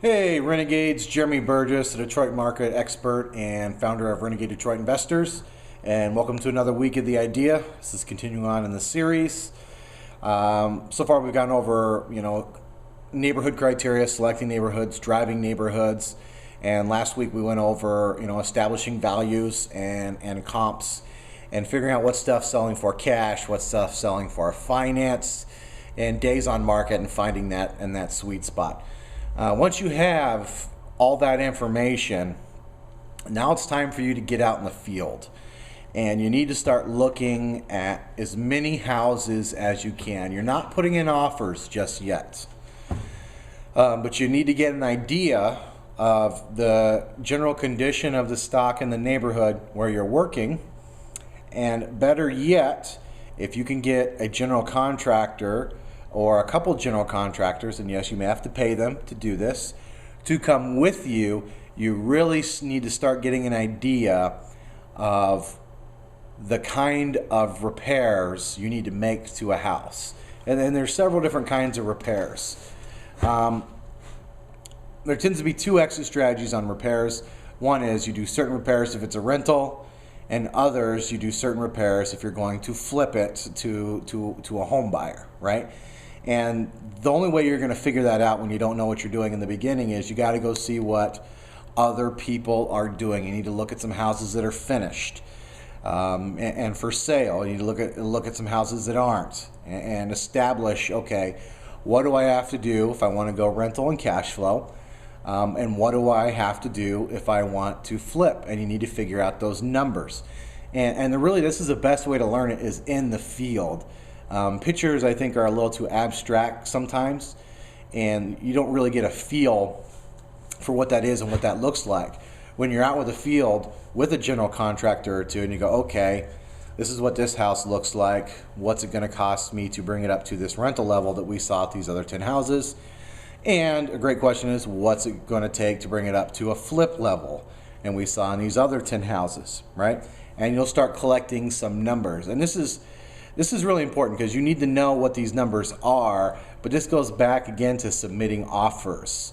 Hey Renegades, Jeremy Burgess, a Detroit market expert and founder of Renegade Detroit Investors, and welcome to another week of The Idea. This is continuing on in the series. So far we've gone over, neighborhood criteria, selecting neighborhoods, driving neighborhoods, and last week we went over, establishing values and comps and figuring out what stuff's selling for cash, what stuff's selling for finance, and days on market and finding that in that sweet spot. Once you have all that information, now it's time for you to get out in the field. And you need to start looking at as many houses as you can. You're not putting in offers just yet. But you need to get an idea of the general condition of the stock in the neighborhood where you're working. And better yet, if you can get a general contractor or a couple general contractors, and yes, you may have to pay them to do this, to come with you, you really need to start getting an idea of the kind of repairs you need to make to a house. And then there's several different kinds of repairs. There tends to be two exit strategies on repairs. One is you do certain repairs if it's a rental, and others you do certain repairs if you're going to flip it to a home buyer, right? And the only way you're going to figure that out when you don't know what you're doing in the beginning is you got to go see what other people are doing. You need to look at some houses that are finished and for sale. You need to look at some houses that aren't and establish, okay, what do I have to do if I want to go rental and cash flow? And what do I have to do if I want to flip? And you need to figure out those numbers. And really, this is the best way to learn it is in the field. Pictures, I think, are a little too abstract sometimes, and you don't really get a feel for what that is and what that looks like. When you're out with a field with a general contractor or two, and you go, okay, this is what this house looks like. What's it going to cost me to bring it up to this rental level that we saw at these other 10 houses? And a great question is, what's it going to take to bring it up to a flip level? And we saw in these other 10 houses, right? And you'll start collecting some numbers. And this is really important because you need to know what these numbers are, but this goes back again to submitting offers.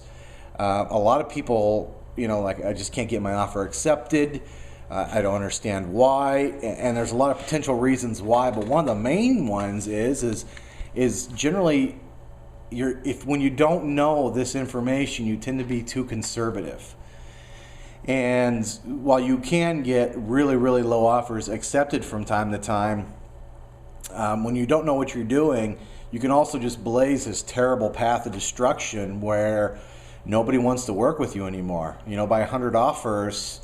A lot of people, like, I just can't get my offer accepted. I don't understand why, and there's a lot of potential reasons why, but one of the main ones is generally when you don't know this information, you tend to be too conservative. And while you can get really, really low offers accepted from time to time, when you don't know what you're doing, you can also just blaze this terrible path of destruction where nobody wants to work with you anymore. By 100 offers,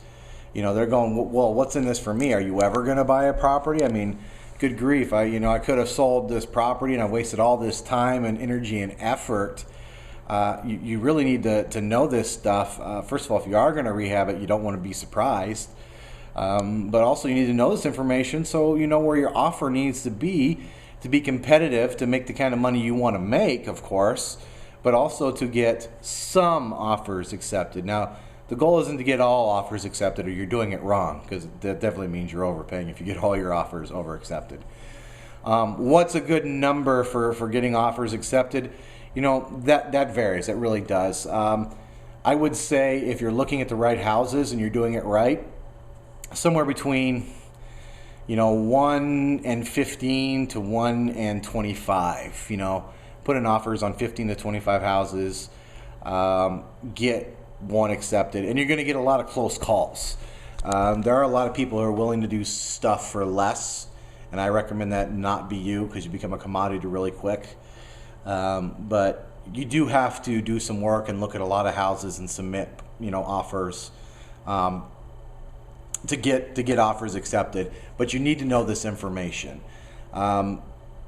they're going, well, what's in this for me? Are you ever going to buy a property? I mean, good grief. I could have sold this property and I wasted all this time and energy and effort. You really need to know this stuff. First of all, if you are going to rehab it, you don't want to be surprised. But also you need to know this information so you know where your offer needs to be competitive, to make the kind of money you want to make, of course, but also to get some offers accepted. Now, the goal isn't to get all offers accepted or you're doing it wrong, because that definitely means you're overpaying if you get all your offers over accepted. What's a good number for getting offers accepted? That varies. It really does. I would say if you're looking at the right houses and you're doing it right, somewhere between 1 and 15 to 1 and 25. Put in offers on 15 to 25 houses, get one accepted, and you're going to get a lot of close calls. There are a lot of people who are willing to do stuff for less, and I recommend that not be you, because you become a commodity really quick. But you do have to do some work and look at a lot of houses and submit offers to get offers accepted, but you need to know this information.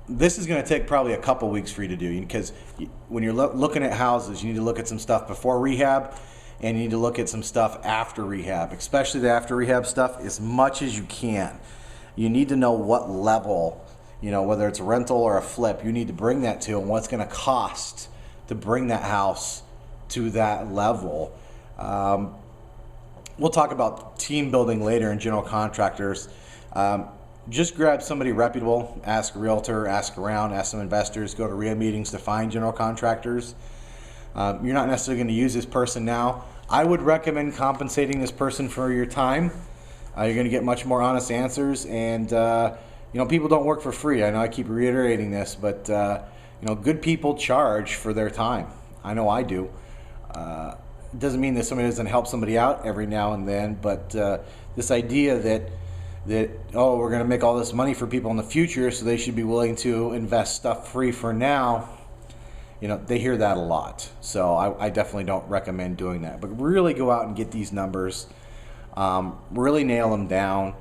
This is going to take probably a couple weeks for you to do, because when you're looking at houses, you need to look at some stuff before rehab, and you need to look at some stuff after rehab, especially the after rehab stuff, as much as you can. You need to know what level, whether it's a rental or a flip, you need to bring that to, and what's going to cost to bring that house to that level. We'll talk about team building later and general contractors. Just grab somebody reputable, ask a realtor, ask around, ask some investors, go to Rehab meetings to find general contractors. You're not necessarily going to use this person now. I would recommend compensating this person for your time. You're going to get much more honest answers, and people don't work for free. I know I keep reiterating this, but good people charge for their time. I know I do. It doesn't mean that somebody doesn't help somebody out every now and then, but this idea that we're going to make all this money for people in the future, so they should be willing to invest stuff free for now. They hear that a lot. So I definitely don't recommend doing that. But really go out and get these numbers, really nail them down,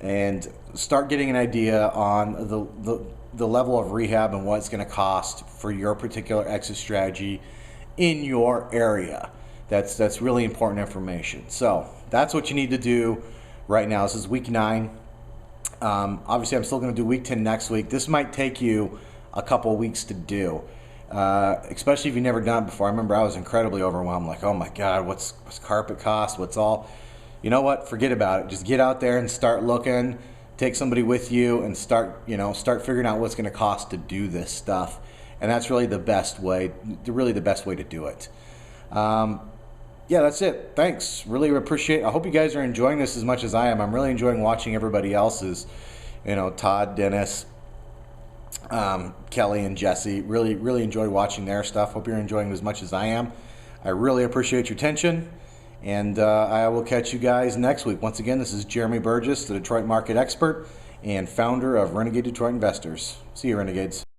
and start getting an idea on the level of rehab and what it's going to cost for your particular exit strategy in your area. That's really important information. So that's what you need to do right now. This is week 9. Obviously, I'm still going to do week 10 next week. This might take you a couple weeks to do, especially if you've never done it before. I remember I was incredibly overwhelmed. Like, oh my God, what's carpet cost? What's all? You know what? Forget about it. Just get out there and start looking. Take somebody with you and start figuring out what's going to cost to do this stuff. And that's really the best way. Really, the best way to do it. Yeah, that's it. Thanks. Really appreciate it. I hope you guys are enjoying this as much as I am. I'm really enjoying watching everybody else's, Todd, Dennis, Kelly, and Jesse. Really, really enjoy watching their stuff. Hope you're enjoying it as much as I am. I really appreciate your attention, and I will catch you guys next week. Once again, this is Jeremy Burgess, the Detroit market expert and founder of Renegade Detroit Investors. See you, Renegades.